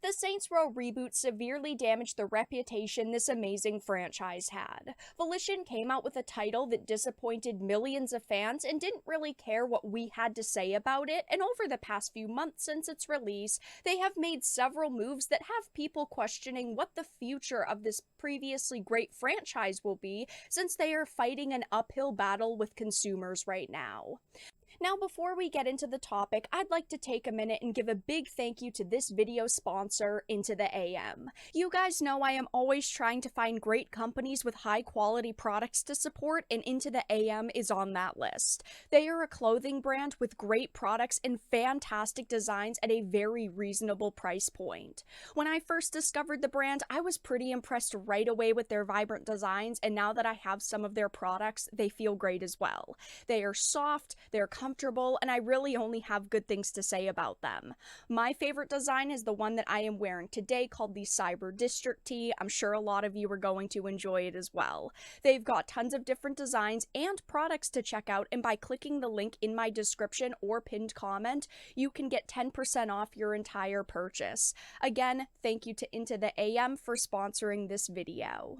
The Saints Row reboot severely damaged the reputation this amazing franchise had. Volition came out with a title that disappointed millions of fans and didn't really care what we had to say about it, and over the past few months since its release, they have made several moves that have people questioning what the future of this previously great franchise will be, since they are fighting an uphill battle with consumers right now. Now, before we get into the topic, I'd like to take a minute and give a big thank you to this video sponsor, Into the AM. You guys know I am always trying to find great companies with high quality products to support, and Into the AM is on that list. They are a clothing brand with great products and fantastic designs at a very reasonable price point. When I first discovered the brand, I was pretty impressed right away with their vibrant designs, and now that I have some of their products, they feel great as well. They are soft, they're comfortable, and I really only have good things to say about them. My favorite design is the one that I am wearing today, called the Cyber District tee. I'm sure a lot of you are going to enjoy it as well. They've got tons of different designs and products to check out, and by clicking the link in my description or pinned comment, you can get 10% off your entire purchase. Again, thank you to Into the AM for sponsoring this video.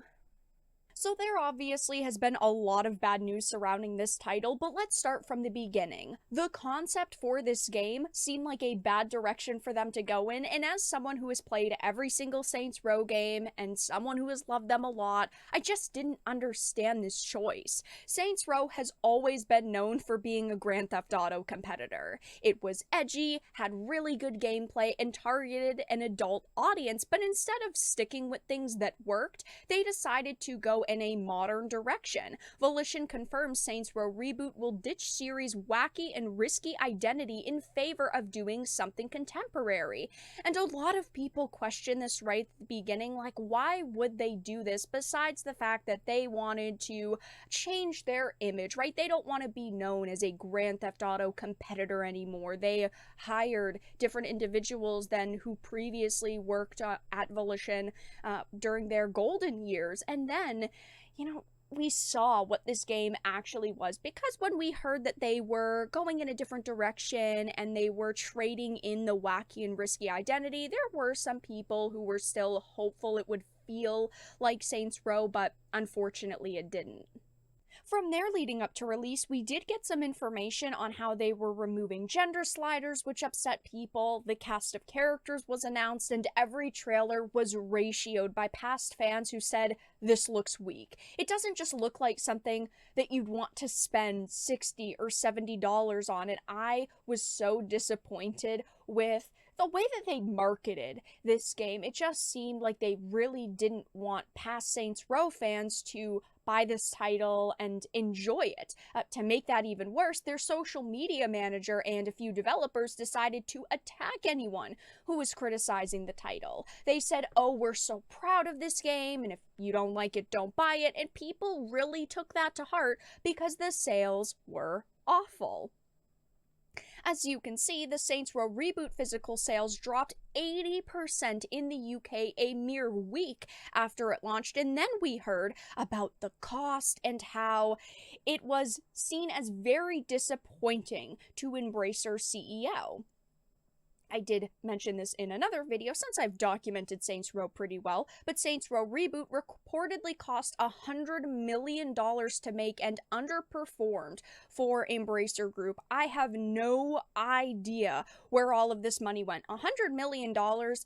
So there obviously has been a lot of bad news surrounding this title, but let's start from the beginning. The concept for this game seemed like a bad direction for them to go in, and as someone who has played every single Saints Row game, and someone who has loved them a lot, I just didn't understand this choice. Saints Row has always been known for being a Grand Theft Auto competitor. It was edgy, had really good gameplay, and targeted an adult audience, but instead of sticking with things that worked, they decided to go in a modern direction. Volition confirms Saints Row Reboot will ditch series' wacky and risky identity in favor of doing something contemporary. And a lot of people question this right at the beginning, like, why would they do this besides the fact that they wanted to change their image, right? They don't want to be known as a Grand Theft Auto competitor anymore. They hired different individuals than who previously worked at Volition during their golden years, and then we saw what this game actually was, because when we heard that they were going in a different direction and they were trading in the wacky and risky identity, there were some people who were still hopeful it would feel like Saints Row, but unfortunately it didn't. From there, leading up to release, we did get some information on how they were removing gender sliders, which upset people. The cast of characters was announced, and every trailer was ratioed by past fans who said, this looks weak. It doesn't just look like something that you'd want to spend $60 or $70 on it. I was so disappointed with the way that they marketed this game. It just seemed like they really didn't want past Saints Row fans to buy this title and enjoy it. To make that even worse, their social media manager and a few developers decided to attack anyone who was criticizing the title. They said, oh, we're so proud of this game, and if you don't like it, don't buy it, and people really took that to heart because the sales were awful. As you can see, the Saints Row Reboot physical sales dropped 80% in the UK a mere week after it launched, and then we heard about the cost and how it was seen as very disappointing to Embracer CEO. I did mention this in another video since I've documented Saints Row pretty well, but Saints Row Reboot reportedly cost $100 million to make and underperformed for Embracer Group. I have no idea where all of this money went. $100 million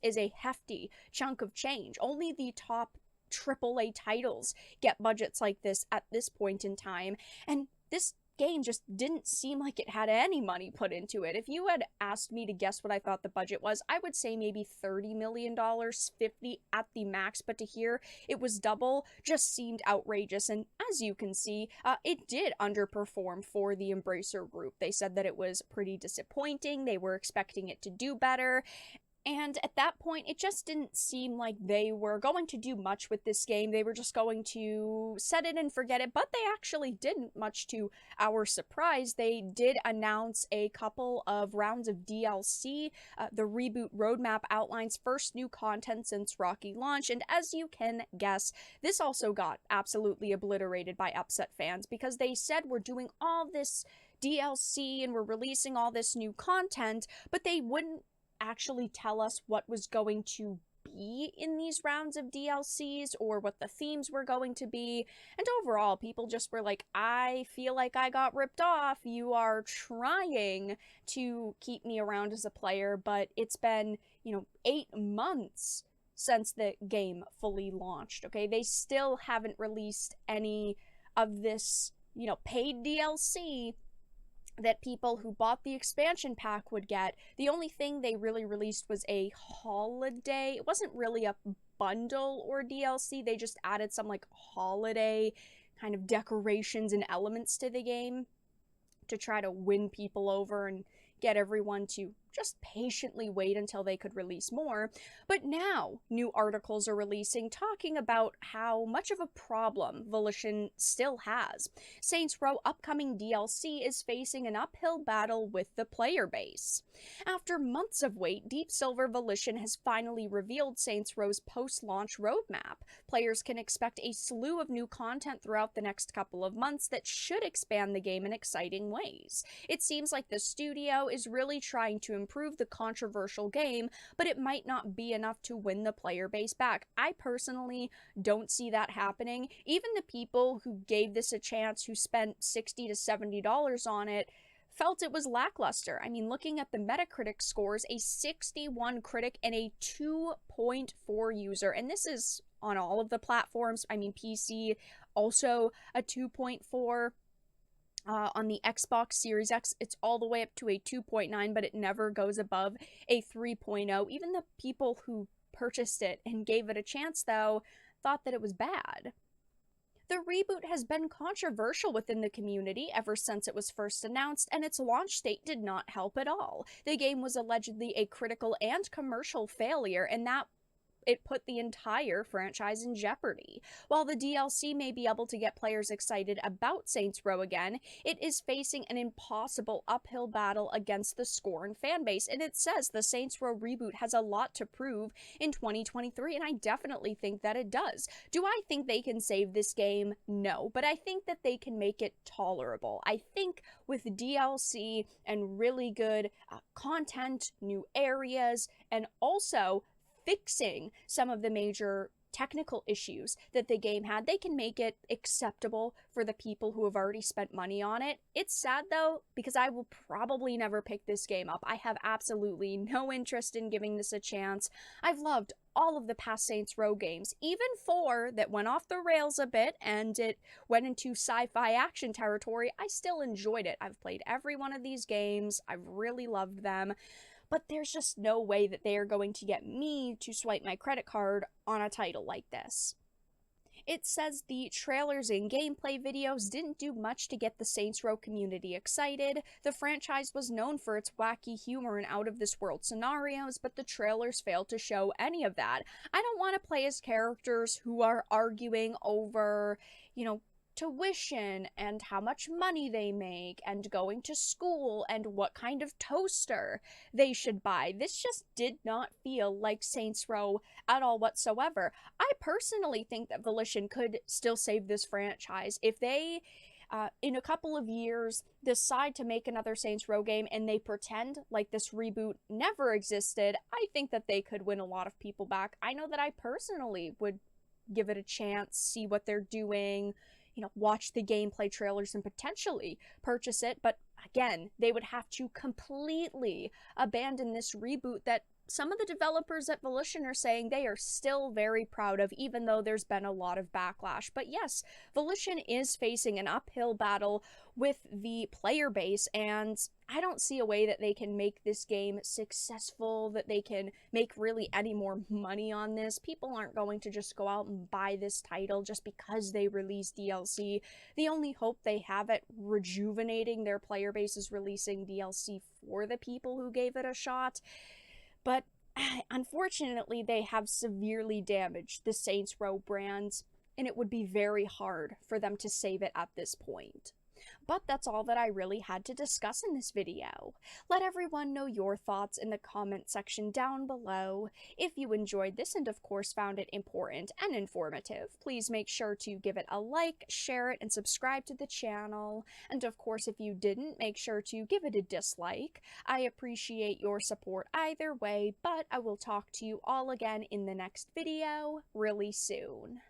is a hefty chunk of change. Only the top AAA titles get budgets like this at this point in time, and this game just didn't seem like it had any money put into it. If you had asked me to guess what I thought the budget was, I would say maybe $30 million, 50 at the max, but to hear it was double just seemed outrageous, and as you can see, it did underperform for the Embracer Group. They said that it was pretty disappointing, they were expecting it to do better, and at that point, it just didn't seem like they were going to do much with this game. They were just going to set it and forget it, but they actually didn't, much to our surprise. They did announce a couple of rounds of DLC. The reboot roadmap outlines first new content since Rocky launch, and as you can guess, this also got absolutely obliterated by upset fans because they said we're doing all this DLC and we're releasing all this new content, but they wouldn't actually tell us what was going to be in these rounds of DLCs or what the themes were going to be. And overall, people just were like, I feel like I got ripped off. You are trying to keep me around as a player, but it's been, 8 months since the game fully launched. Okay, they still haven't released any of this, paid DLC that people who bought the expansion pack would get. The only thing they really released was a holiday. It wasn't really a bundle or DLC. They just added some like holiday kind of decorations and elements to the game to try to win people over and get everyone to just patiently wait until they could release more. But now, new articles are releasing talking about how much of a problem Volition still has. Saints Row upcoming DLC is facing an uphill battle with the player base. After months of wait, Deep Silver Volition has finally revealed Saints Row's post-launch roadmap. Players can expect a slew of new content throughout the next couple of months that should expand the game in exciting ways. It seems like the studio is really trying to improve the controversial game, but it might not be enough to win the player base back. I personally don't see that happening. Even the people who gave this a chance, who spent $60 to $70 on it, felt it was lackluster. I mean, looking at the Metacritic scores, a 61 critic and a 2.4 user, and this is on all of the platforms. I mean, PC also a 2.4. On the Xbox Series X, it's all the way up to a 2.9, but it never goes above a 3.0. Even the people who purchased it and gave it a chance, though, thought that it was bad. The reboot has been controversial within the community ever since it was first announced, and its launch date did not help at all. The game was allegedly a critical and commercial failure, and that it put the entire franchise in jeopardy. While the DLC may be able to get players excited about Saints Row again, it is facing an impossible uphill battle against the scorned fanbase, and it says the Saints Row reboot has a lot to prove in 2023, and I definitely think that it does. Do I think they can save this game? No, but I think that they can make it tolerable. I think with DLC and really good content, new areas, and also fixing some of the major technical issues that the game had, they can make it acceptable for the people who have already spent money on it. It's sad though, because I will probably never pick this game up. I have absolutely no interest in giving this a chance. I've loved all of the past Saints Row games, even 4 that went off the rails a bit and it went into sci-fi action territory. I still enjoyed it. I've played every one of these games. I've really loved them. But there's just no way that they are going to get me to swipe my credit card on a title like this. It says the trailers and gameplay videos didn't do much to get the Saints Row community excited. The franchise was known for its wacky humor and out-of-this-world scenarios, but the trailers failed to show any of that. I don't want to play as characters who are arguing over, tuition and how much money they make and going to school and what kind of toaster they should buy. This just did not feel like Saints Row at all whatsoever. I personally think that Volition could still save this franchise if they in a couple of years decide to make another Saints Row game and they pretend like this reboot never existed. I think that they could win a lot of people back. I know that I personally would give it a chance, see what they're doing, watch the gameplay trailers and potentially purchase it. But again, they would have to completely abandon this reboot that some of the developers at Volition are saying they are still very proud of, even though there's been a lot of backlash. But yes, Volition is facing an uphill battle with the player base, and I don't see a way that they can make this game successful, that they can make really any more money on this. People aren't going to just go out and buy this title just because they release DLC. The only hope they have at rejuvenating their player base is releasing DLC for the people who gave it a shot. But unfortunately, they have severely damaged the Saints Row brand, and it would be very hard for them to save it at this point. But that's all that I really had to discuss in this video. Let everyone know your thoughts in the comment section down below. If you enjoyed this and of course found it important and informative, please make sure to give it a like, share it, and subscribe to the channel. And of course, if you didn't, make sure to give it a dislike. I appreciate your support either way, but I will talk to you all again in the next video really soon.